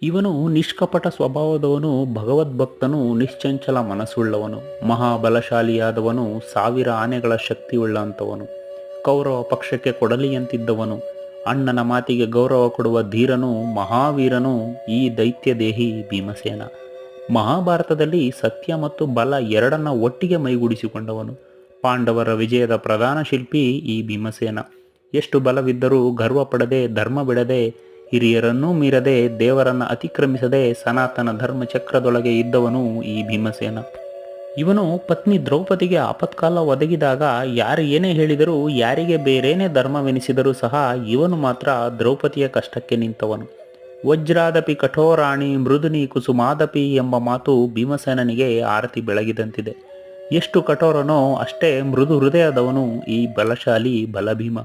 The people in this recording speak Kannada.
ಇವನು ನಿಷ್ಕಪಟ ಸ್ವಭಾವದವನು, ಭಗವದ್ಭಕ್ತನು, ನಿಶ್ಚಂಚಲ ಮನಸ್ಸುಳ್ಳವನು, ಮಹಾಬಲಶಾಲಿಯಾದವನು, 1000 ಆನೆಗಳ ಶಕ್ತಿಯುಳ್ಳಂಥವನು, ಕೌರವ ಪಕ್ಷಕ್ಕೆ ಕೊಡಲಿಯಂತಿದ್ದವನು, ಅಣ್ಣನ ಮಾತಿಗೆ ಗೌರವ ಕೊಡುವ ಧೀರನು, ಮಹಾವೀರನು ಈ ದೈತ್ಯದೇಹಿ ಭೀಮಸೇನ. ಮಹಾಭಾರತದಲ್ಲಿ ಸತ್ಯ ಮತ್ತು ಬಲ ಎರಡನ್ನ ಒಟ್ಟಿಗೆ ಮೈಗೂಡಿಸಿಕೊಂಡವನು. ಪಾಂಡವರ ವಿಜಯದ ಪ್ರಧಾನ ಶಿಲ್ಪಿ ಈ ಭೀಮಸೇನ. ಎಷ್ಟು ಬಲವಿದ್ದರೂ ಗರ್ವ ಪಡದೆ, ಧರ್ಮ ಬಿಡದೆ, ಹಿರಿಯರನ್ನೂ ಮೀರದೆ, ದೇವರನ್ನು ಅತಿಕ್ರಮಿಸದೆ ಸನಾತನ ಧರ್ಮ ಚಕ್ರದೊಳಗೆ ಇದ್ದವನು ಈ ಭೀಮಸೇನ. ಇವನು ಪತ್ನಿ ದ್ರೌಪದಿಗೆ ಆಪತ್ಕಾಲ ಒದಗಿದಾಗ ಯಾರು ಏನೇ ಹೇಳಿದರೂ, ಯಾರಿಗೆ ಬೇರೇನೇ ಧರ್ಮವೆನಿಸಿದರೂ ಸಹ ಇವನು ಮಾತ್ರ ದ್ರೌಪದಿಯ ಕಷ್ಟಕ್ಕೆ ನಿಂತವನು. ವಜ್ರಾದಪಿ ಕಠೋರಾಣಿ ಮೃದುನಿ ಕುಸುಮಾದಪಿ ಎಂಬ ಮಾತು ಭೀಮಸೇನನಿಗೆ ಆರತಿ ಬೆಳಗಿದಂತಿದೆ. ಎಷ್ಟು ಕಠೋರನೋ ಅಷ್ಟೇ ಮೃದು ಹೃದಯದವನು ಈ ಬಲಶಾಲಿ ಬಲಭೀಮ.